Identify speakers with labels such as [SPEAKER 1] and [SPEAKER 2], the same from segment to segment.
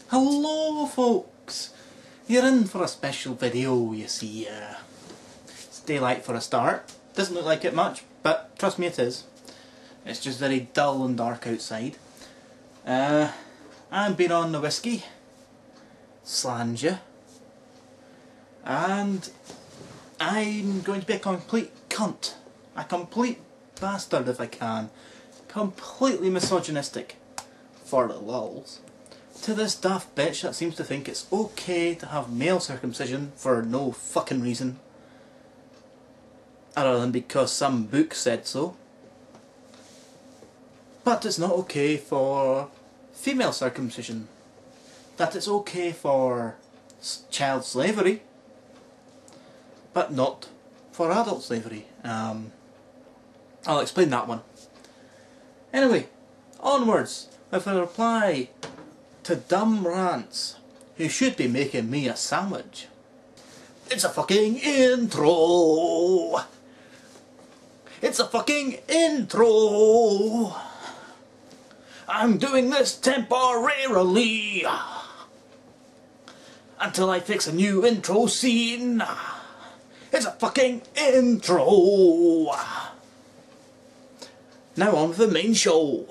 [SPEAKER 1] Hello folks! You're in for a special video, you see. It's daylight for a start. Doesn't look like it much, but trust me it is. It's just very dull and dark outside. I've been on the whiskey, slanja, and I'm going to be a complete cunt. A complete bastard if I can. Completely misogynistic, for the lulz. To this daft bitch that seems to think it's okay to have male circumcision for no fucking reason, other than because some book said so. But it's not okay for female circumcision. That it's okay for child slavery, but not for adult slavery. I'll explain that one. Anyway, onwards with a reply to Dumbrants, who should be making me a sandwich. It's a fucking intro! It's a fucking intro! I'm doing this temporarily until I fix a new intro scene. It's a fucking intro! Now on with the main show.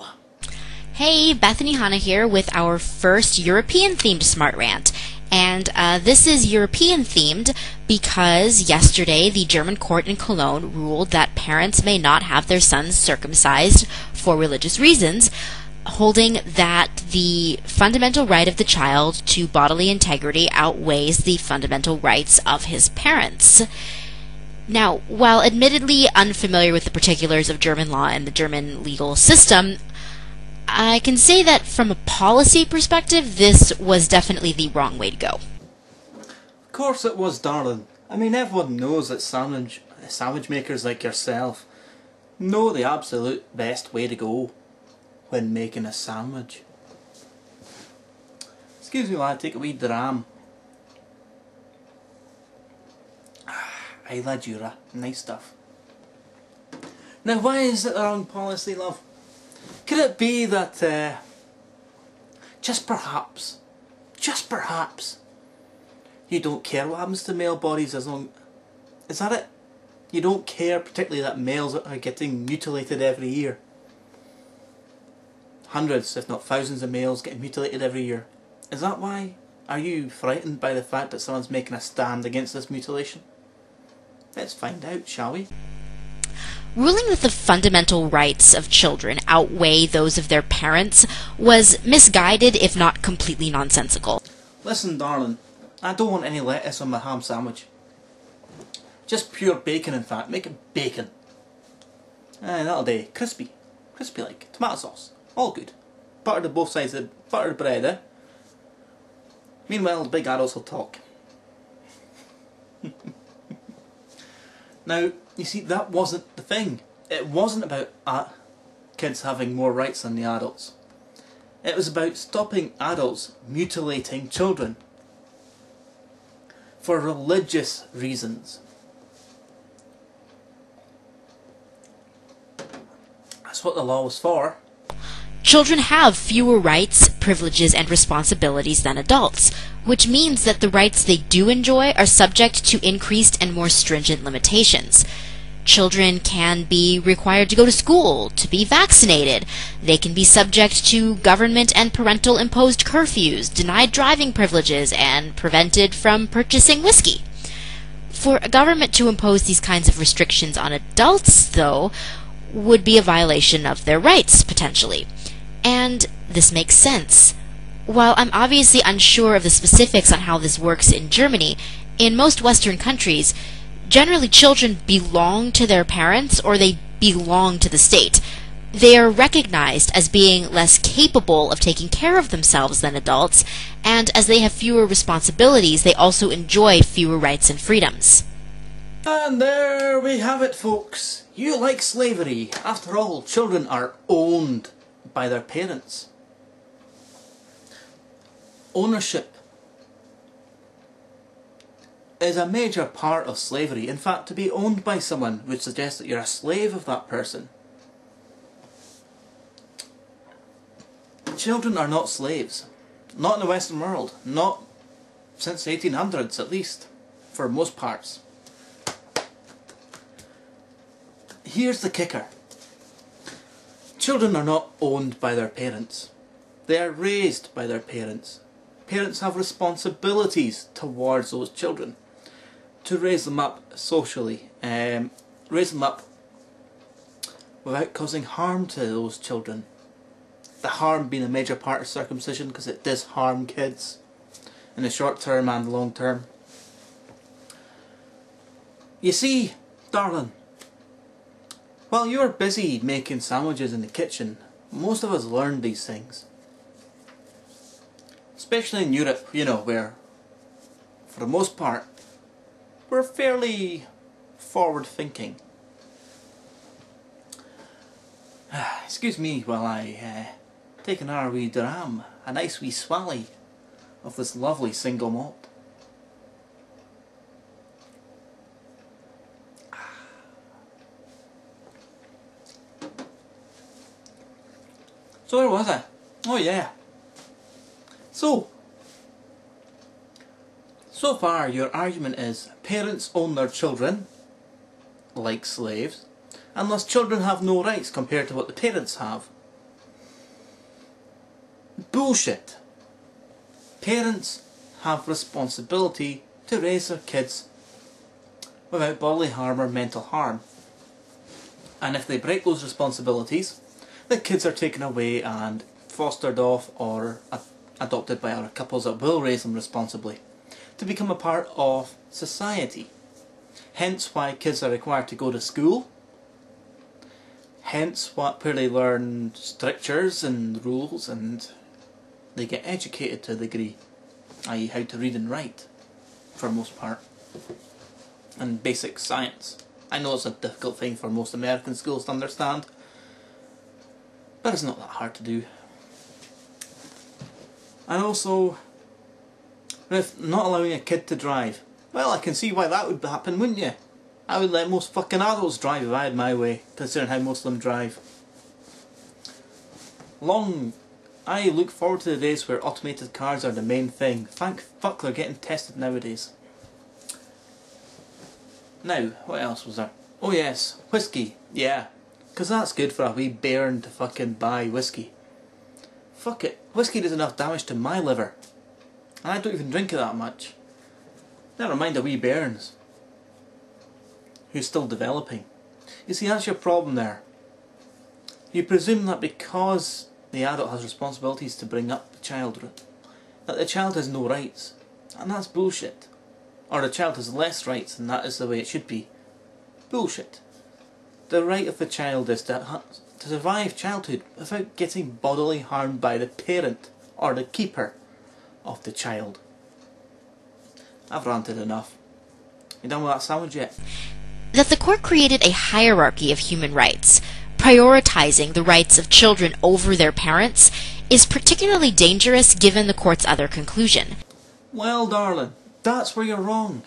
[SPEAKER 2] Hey, Bethany Hanna here with our first European-themed Smart Rant. And this is European-themed because yesterday the German court in Cologne ruled that parents may not have their sons circumcised for religious reasons, holding that the fundamental right of the child to bodily integrity outweighs the fundamental rights of his parents. Now, while admittedly unfamiliar with the particulars of German law and the German legal system, I can say that from a policy perspective, this was definitely the wrong way to go.
[SPEAKER 1] Of course it was, darling. I mean, everyone knows that sandwich makers like yourself know the absolute best way to go when making a sandwich. Excuse me while I take a wee dram. Isla Jura, nice stuff. Now, why is it the wrong policy, love? Could it be that, just perhaps, you don't care what happens to male bodies as long... Is that it? You don't care particularly that males are getting mutilated every year? Hundreds, if not thousands of males getting mutilated every year. Is that why? Are you frightened by the fact that someone's making a stand against this mutilation? Let's find out, shall we?
[SPEAKER 2] Ruling that the fundamental rights of children outweigh those of their parents was misguided, if not completely nonsensical.
[SPEAKER 1] Listen, darling, I don't want any lettuce on my ham sandwich. Just pure bacon, in fact. Make it bacon. That'll do. Crispy. Crispy like. Tomato sauce. All good. Butter to both sides of the bread, eh? Meanwhile, the big adults will talk. Now, you see, that wasn't the thing. It wasn't about kids having more rights than the adults. It was about stopping adults mutilating children for religious reasons. That's what the law was for.
[SPEAKER 2] Children have fewer rights, privileges, and responsibilities than adults, which means that the rights they do enjoy are subject to increased and more stringent limitations. Children can be required to go to school, to be vaccinated. They can be subject to government and parental imposed curfews, denied driving privileges, and prevented from purchasing whiskey. For a government to impose these kinds of restrictions on adults, though, would be a violation of their rights, potentially. And this makes sense. While I'm obviously unsure of the specifics on how this works in Germany, in most Western countries, generally children belong to their parents or they belong to the state. They are recognized as being less capable of taking care of themselves than adults, and as they have fewer responsibilities, they also enjoy fewer rights and freedoms.
[SPEAKER 1] And there we have it, folks. You like slavery. After all, children are owned by their parents. Ownership is a major part of slavery. In fact, to be owned by someone would suggest that you're a slave of that person. Children are not slaves. Not in the Western world. Not since the 1800s, at least. For most parts. Here's the kicker. Children are not owned by their parents. They are raised by their parents. Parents have responsibilities towards those children. To raise them up socially. Raise them up without causing harm to those children. The harm being a major part of circumcision, because it does harm kids in the short term and the long term. You see, darling, while you're busy making sandwiches in the kitchen, most of us learn these things. Especially in Europe, you know, where, for the most part, we're fairly forward thinking. Excuse me while I take another wee dram, a nice wee swally of this lovely single malt. So where was I? Oh yeah. So far your argument is parents own their children like slaves, and thus children have no rights compared to what the parents have. Bullshit. Parents have responsibility to raise their kids without bodily harm or mental harm. And if they break those responsibilities, the kids are taken away and fostered off or adopted by other couples that will raise them responsibly to become a part of society. Hence why kids are required to go to school. Hence where they learn strictures and rules, and they get educated to a degree, i.e. how to read and write for most part, and basic science. I know it's a difficult thing for most American schools to understand, but it's not that hard to do. And also, with not allowing a kid to drive, well, I can see why that would happen, wouldn't you? I would let most fucking adults drive if I had my way, considering how most of them drive. I look forward to the days where automated cars are the main thing. Thank fuck they're getting tested nowadays. Now, what else was there? Oh yes, whiskey. Yeah, because that's good for a wee bairn to fucking buy whiskey. Fuck it, whiskey does enough damage to my liver. And I don't even drink it that much. Never mind the wee bairns who's still developing. You see, that's your problem there. You presume that because the adult has responsibilities to bring up the child, that the child has no rights. And that's bullshit. Or the child has less rights and that is the way it should be. Bullshit. The right of the child is to survive childhood without getting bodily harmed by the parent or the keeper of the child. I've ranted enough. You done with that sandwich yet?
[SPEAKER 2] That the court created a hierarchy of human rights, prioritizing the rights of children over their parents, is particularly dangerous given the court's other conclusion.
[SPEAKER 1] Well, darling, that's where you're wrong.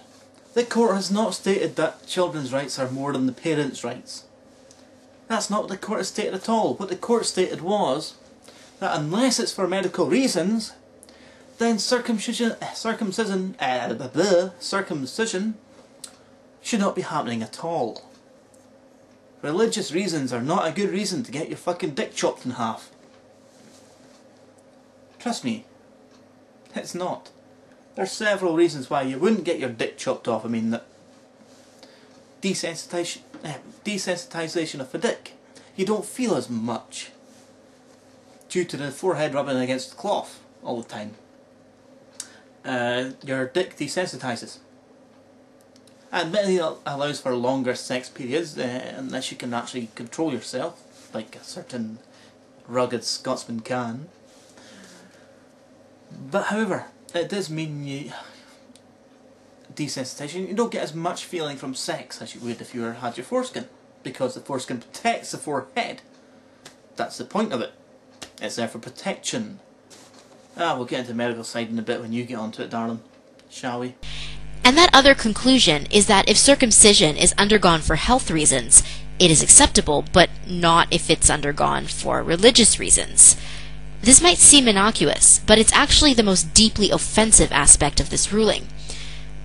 [SPEAKER 1] The court has not stated that children's rights are more than the parents' rights. That's not what the court has stated at all. What the court stated was that unless it's for medical reasons, then circumcision should not be happening at all. Religious reasons are not a good reason to get your fucking dick chopped in half. Trust me, it's not. There's several reasons why you wouldn't get your dick chopped off. I mean, the desensitization of the dick. You don't feel as much due to the forehead rubbing against the cloth all the time. Your dick desensitizes. Admittedly, it allows for longer sex periods, unless you can actually control yourself, like a certain rugged Scotsman can. But however, it does mean desensitization. You don't get as much feeling from sex as you would if you had your foreskin, because the foreskin protects the forehead. That's the point of it. It's there for protection. We'll get into the medical side in a bit when you get onto it, darling. Shall we?
[SPEAKER 2] And that other conclusion is that if circumcision is undergone for health reasons, it is acceptable, but not if it's undergone for religious reasons. This might seem innocuous, but it's actually the most deeply offensive aspect of this ruling.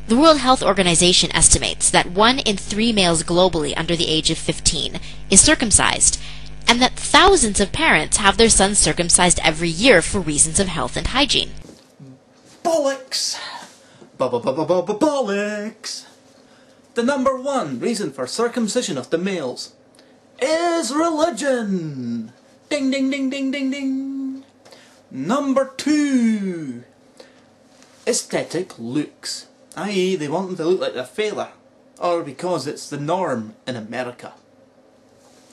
[SPEAKER 2] The World Health Organization estimates that 1 in 3 males globally under the age of 15 is circumcised, and that thousands of parents have their sons circumcised every year for reasons of health and hygiene.
[SPEAKER 1] Bollocks! Bollocks! The number 1 reason for circumcision of the males is religion! Ding ding ding ding ding ding! Number 2, aesthetic looks. I.e. they want them to look like their father, or because it's the norm in America.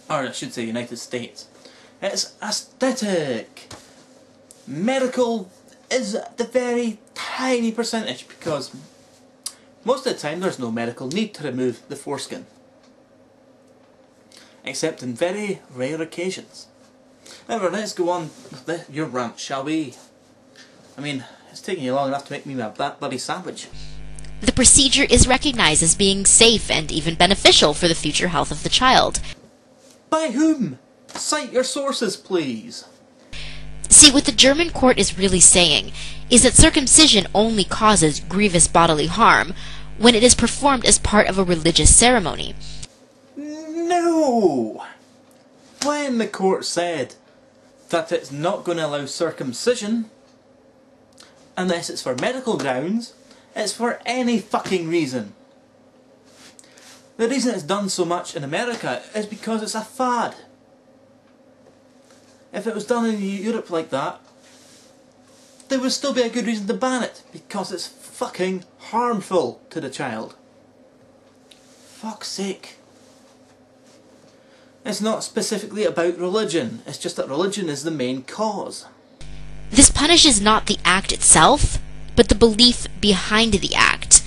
[SPEAKER 1] Or I should say United States. It's aesthetic. Medical is the very tiny percentage, because most of the time there's no medical need to remove the foreskin. Except in very rare occasions. However, let's go on with your rant, shall we? I mean, it's taking you long enough to make me that bloody sandwich.
[SPEAKER 2] The procedure is recognized as being safe and even beneficial for the future health of the child.
[SPEAKER 1] By whom? Cite your sources, please.
[SPEAKER 2] See, what the German court is really saying is that circumcision only causes grievous bodily harm when it is performed as part of a religious ceremony.
[SPEAKER 1] No! When the court said that it's not going to allow circumcision unless it's for medical grounds, it's for any fucking reason. The reason it's done so much in America is because it's a fad. If it was done in Europe like that, there would still be a good reason to ban it, because it's fucking harmful to the child. Fuck's sake. It's not specifically about religion, it's just that religion is the main cause.
[SPEAKER 2] This punishes not the act itself, but the belief behind the act,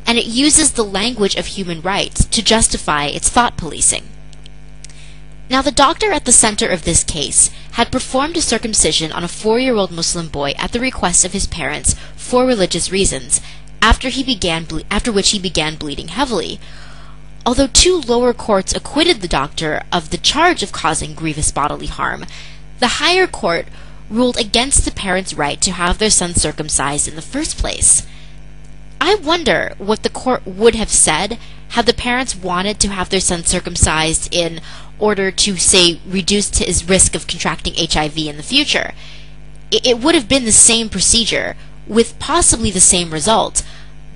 [SPEAKER 2] and it uses the language of human rights to justify its thought policing. Now, the doctor at the center of this case had performed a circumcision on a 4-year-old Muslim boy at the request of his parents for religious reasons, after which he began bleeding heavily. Although 2 lower courts acquitted the doctor of the charge of causing grievous bodily harm, the higher court ruled against the parents' right to have their son circumcised in the first place. I wonder what the court would have said had the parents wanted to have their son circumcised in order to, say, reduce his risk of contracting HIV in the future. It would have been the same procedure, with possibly the same result,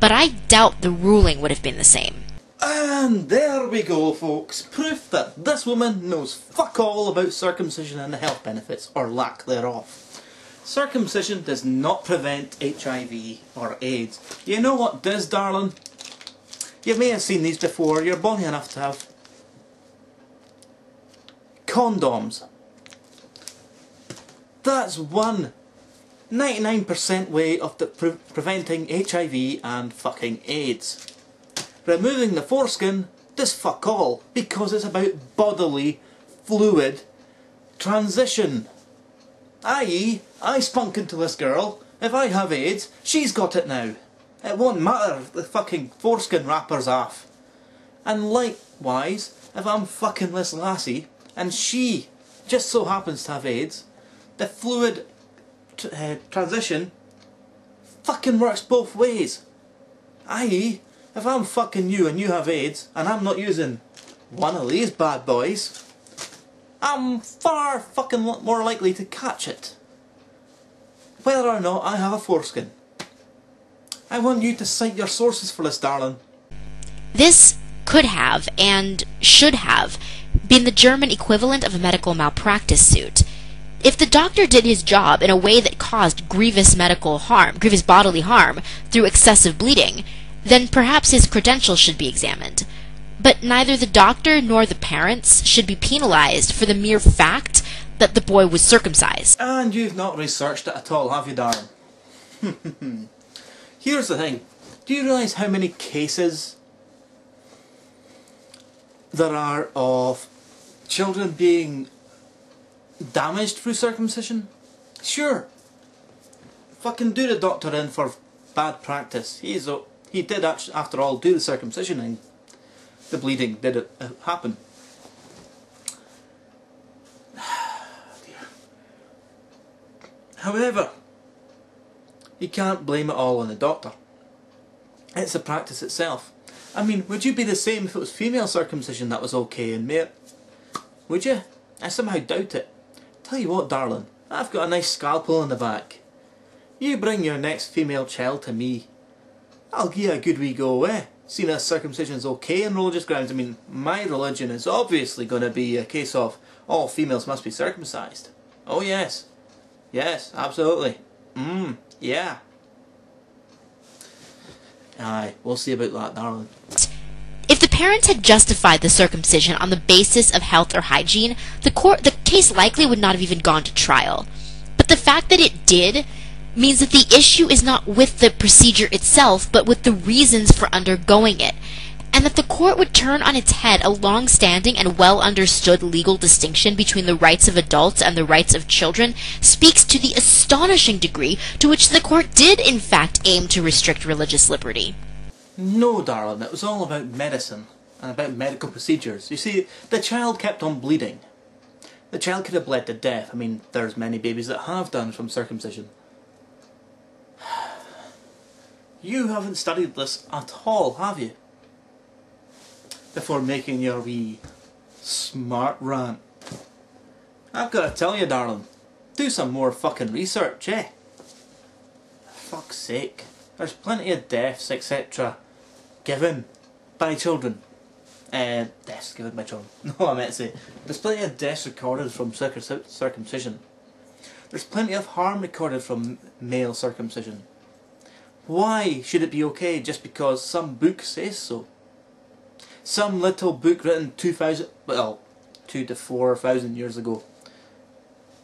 [SPEAKER 2] but I doubt the ruling would have been the same.
[SPEAKER 1] And there we go, folks. Proof that this woman knows fuck all about circumcision and the health benefits, or lack thereof. Circumcision does not prevent HIV or AIDS. You know what does, darling? You may have seen these before. You're bonny enough to have condoms. That's one 99% way of preventing HIV and fucking AIDS. Removing the foreskin does fuck all, because it's about bodily fluid transition. I.e., I spunk into this girl, if I have AIDS, she's got it now. It won't matter if the fucking foreskin wrapper's off. And likewise, if I'm fucking this lassie, and she just so happens to have AIDS, the fluid transition fucking works both ways. I.e., if I'm fucking you and you have AIDS, and I'm not using one of these bad boys, I'm far fucking more likely to catch it, whether or not I have a foreskin. I want you to cite your sources for this, darling.
[SPEAKER 2] This could have, and should have, been the German equivalent of a medical malpractice suit. If the doctor did his job in a way that caused grievous bodily harm through excessive bleeding, then perhaps his credentials should be examined. But neither the doctor nor the parents should be penalized for the mere fact that the boy was circumcised.
[SPEAKER 1] And you've not researched it at all, have you, darling? Here's the thing. Do you realise how many cases there are of children being damaged through circumcision? Sure. Fucking do the doctor in for bad practice. He did actually, after all, do the circumcision, and the bleeding did happen. However, you can't blame it all on the doctor. It's the practice itself. I mean, would you be the same if it was female circumcision that was okay and male? Would you? I somehow doubt it. Tell you what, darling, I've got a nice scalpel in the back. You bring your next female child to me. I'll give you a good wee go, seeing as circumcision's okay on religious grounds. I mean, my religion is obviously going to be a case of all females must be circumcised. Oh yes. Yes, absolutely. Yeah. Aye, we'll see about that, darling.
[SPEAKER 2] If the parents had justified the circumcision on the basis of health or hygiene, the case likely would not have even gone to trial. But the fact that it did means that the issue is not with the procedure itself, but with the reasons for undergoing it, and that the court would turn on its head a long-standing and well-understood legal distinction between the rights of adults and the rights of children speaks to the astonishing degree to which the court did in fact aim to restrict religious liberty.
[SPEAKER 1] No, darling, it was all about medicine and about medical procedures. You see, the child kept on bleeding. The child could have bled to death. I mean, there's many babies that have done from circumcision. You haven't studied this at all, have you? Before making your wee smart rant. I've got to tell you, darling, do some more fucking research, For fuck's sake. There's plenty of deaths, etc. given by children. Deaths given by children. No, I meant to say, there's plenty of deaths recorded from circumcision. There's plenty of harm recorded from male circumcision. Why should it be okay just because some book says so? Some little book written 2 to 4,000 years ago.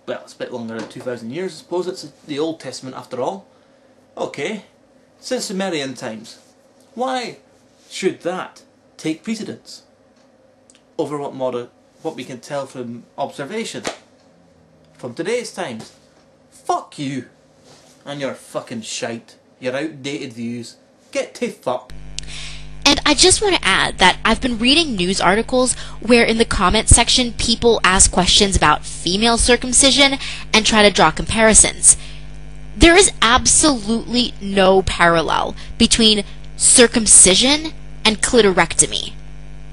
[SPEAKER 1] Well, it's a bit longer than 2,000 years, I suppose. It's the Old Testament after all. Okay, since Sumerian times. Why should that take precedence over what we can tell from observation from today's times? Fuck you and your fucking shite, your outdated views. Get to fuck.
[SPEAKER 2] And I just want to add that I've been reading news articles where in the comment section people ask questions about female circumcision and try to draw comparisons. There is absolutely no parallel between circumcision and clitorectomy.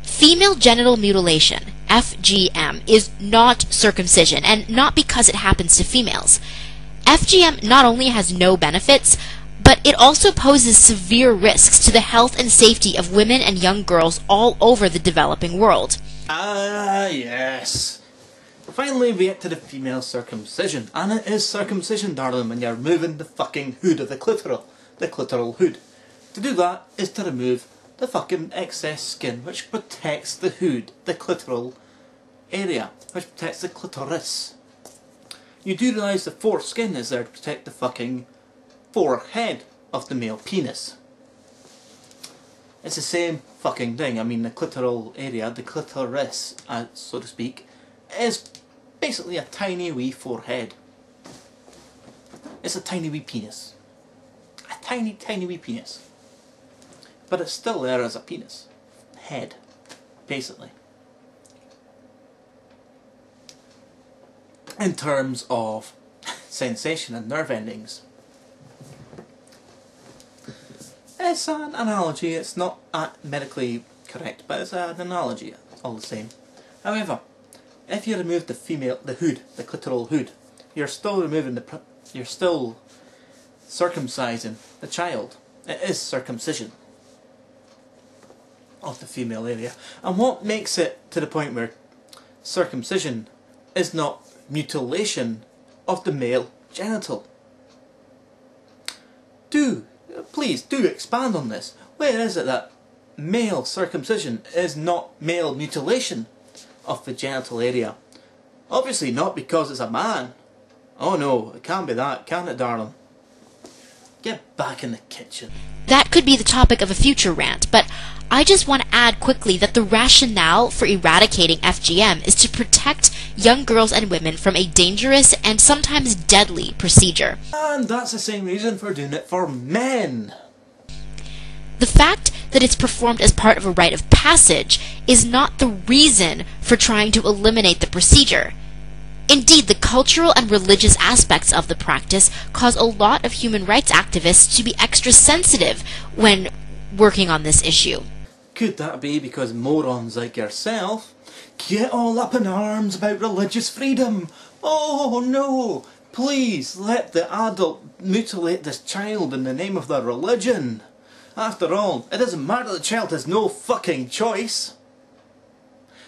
[SPEAKER 2] Female genital mutilation, FGM, is not circumcision, and not because it happens to females. FGM not only has no benefits, but it also poses severe risks to the health and safety of women and young girls all over the developing world.
[SPEAKER 1] Ah, yes. Finally we get to the female circumcision. And it is circumcision, darling, when you're removing the fucking hood of the clitoral hood. To do that is to remove the fucking excess skin which protects the hood, the clitoral area, which protects the clitoris. You do realise the foreskin is there to protect the fucking forehead of the male penis. It's the same fucking thing. I mean, the clitoral area, the clitoris, so to speak, is basically a tiny wee forehead. It's a tiny wee penis. A tiny, tiny wee penis. But it's still there as a penis. Head, basically. In terms of sensation and nerve endings. It's an analogy, it's not medically correct, but it's an analogy all the same. However, if you remove the hood, the clitoral hood, you're still circumcising the child. It is circumcision of the female area. And what makes it to the point where circumcision is not mutilation of the male genital? Please do expand on this. Where is it that male circumcision is not male mutilation of the genital area? Obviously not because it's a man. Oh no, it can't be that, can it, darling? Get back in the kitchen.
[SPEAKER 2] That could be the topic of a future rant, but I just want to add quickly that the rationale for eradicating FGM is to protect young girls and women from a dangerous and sometimes deadly procedure.
[SPEAKER 1] And that's the same reason for doing it for men.
[SPEAKER 2] The fact that it's performed as part of a rite of passage is not the reason for trying to eliminate the procedure. Indeed, the cultural and religious aspects of the practice cause a lot of human rights activists to be extra sensitive when working on this issue.
[SPEAKER 1] Could that be because morons like yourself get all up in arms about religious freedom? Oh no! Please let the adult mutilate this child in the name of their religion. After all, it doesn't matter, the child has no fucking choice.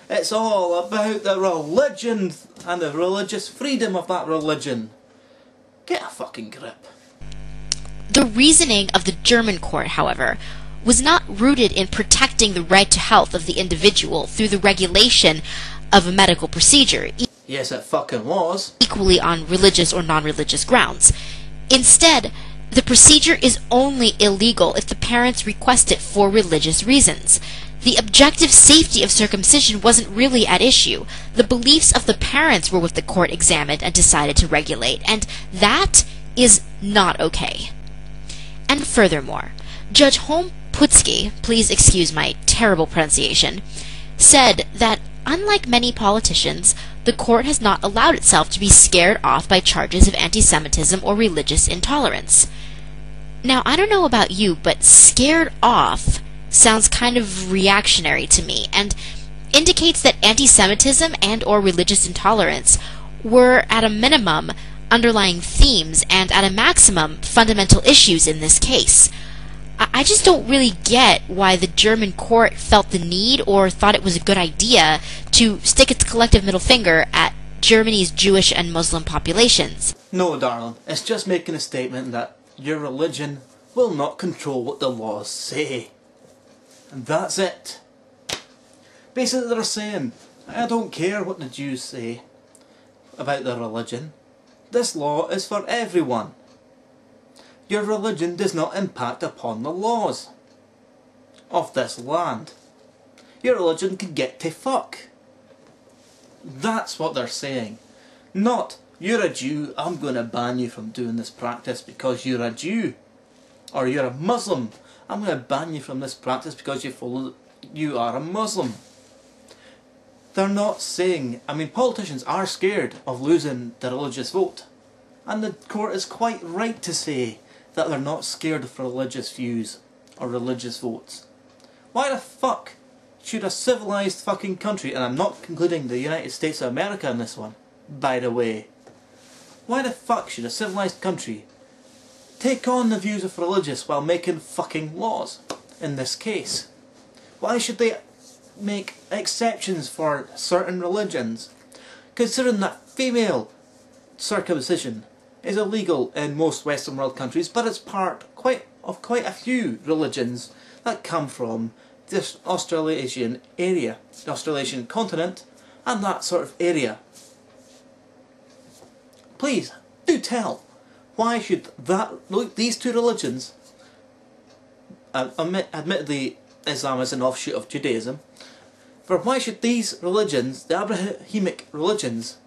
[SPEAKER 1] It's all about the religion and the religious freedom of that religion. Get a fucking grip.
[SPEAKER 2] The reasoning of the German court, however, was not rooted in protecting the right to health of the individual through the regulation of a medical procedure,
[SPEAKER 1] Yes, it fucking was.
[SPEAKER 2] equally on religious or non-religious grounds. Instead, the procedure is only illegal if the parents request it for religious reasons. The objective safety of circumcision wasn't really at issue. The beliefs of the parents were what the court examined and decided to regulate, and that is not okay. And furthermore, Judge Holm Putzky, please excuse my terrible pronunciation, said that unlike many politicians, the court has not allowed itself to be scared off by charges of anti-Semitism or religious intolerance. Now, I don't know about you, but scared off sounds kind of reactionary to me, and indicates that anti-Semitism and or religious intolerance were at a minimum underlying themes and at a maximum fundamental issues in this case. I just don't really get why the German court felt the need or thought it was a good idea to stick its collective middle finger at Germany's Jewish and Muslim populations.
[SPEAKER 1] No, darling, it's just making a statement that your religion will not control what the laws say. And that's it. Basically they're saying, I don't care what the Jews say about their religion. This law is for everyone. Your religion does not impact upon the laws of this land. Your religion can get to fuck. That's what they're saying. Not, you're a Jew, I'm going to ban you from doing this practice because you're a Jew. Or you're a Muslim, I'm going to ban you from this practice because you are a Muslim. They're not saying, I mean, politicians are scared of losing the religious vote. And the court is quite right to say that they're not scared of religious views or religious votes. Why the fuck should a civilized fucking country, and I'm not including the United States of America in this one, by the way, why the fuck should a civilized country take on the views of religious while making fucking laws in this case? Why should they make exceptions for certain religions, considering that female circumcision is illegal in most Western world countries, but it's part of quite a few religions that come from this Australasian area, the Australasian continent, and that sort of area. Please, do tell, why should these two religions, admittedly Islam is an offshoot of Judaism, but why should these religions, the Abrahamic religions,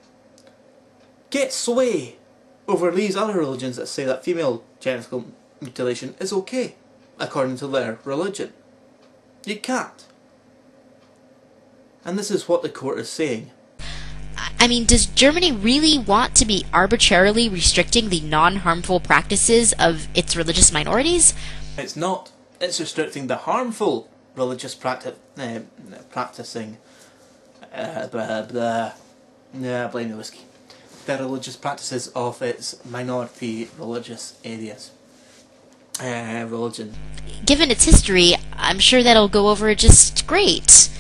[SPEAKER 1] get sway over these other religions that say that female genital mutilation is okay, according to their religion? You can't. And this is what the court is saying.
[SPEAKER 2] I mean, does Germany really want to be arbitrarily restricting the non-harmful practices of its religious minorities?
[SPEAKER 1] It's not. It's restricting the harmful religious practicing. Blame the whiskey. The religious practices of its minority religious areas. Religion.
[SPEAKER 2] Given its history, I'm sure that'll go over just great.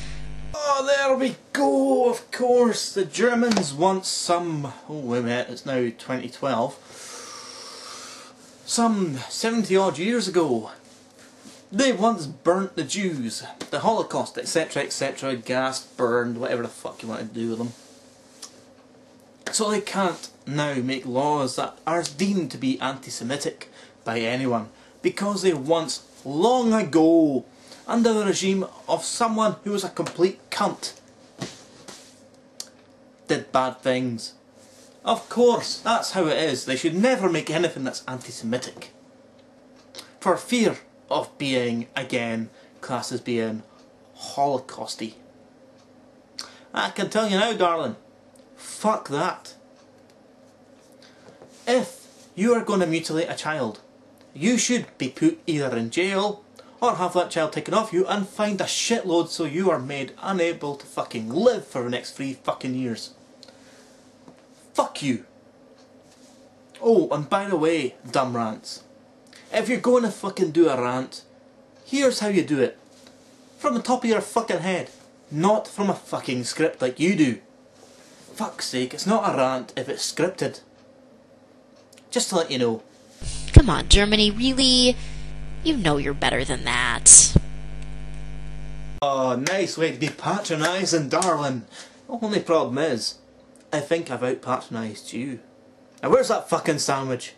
[SPEAKER 1] Oh, there we go, of course. The Germans once some... Oh, wait a minute, it's now 2012. Some 70 odd years ago, they once burnt the Jews. The Holocaust, etc, etc, gassed, burned, whatever the fuck you want to do with them. So they can't now make laws that are deemed to be anti-Semitic by anyone, because they once, long ago, under the regime of someone who was a complete cunt, did bad things. Of course, that's how it is. They should never make anything that's anti-Semitic, for fear of being, again, classed as being Holocausty. I can tell you now, darling, fuck that. If you are going to mutilate a child, you should be put either in jail or have that child taken off you and fined a shitload so you are made unable to fucking live for the next 3 fucking years. Fuck you. Oh, and by the way, Dumbrants, if you're going to fucking do a rant, here's how you do it. From the top of your fucking head, not from a fucking script like you do. Fuck's sake, it's not a rant if it's scripted. Just to let you know.
[SPEAKER 2] Come on, Germany, really? You know you're better than that.
[SPEAKER 1] Oh, nice way to be patronising, darling. The only problem is, I think I've out-patronised you. Now where's that fucking sandwich?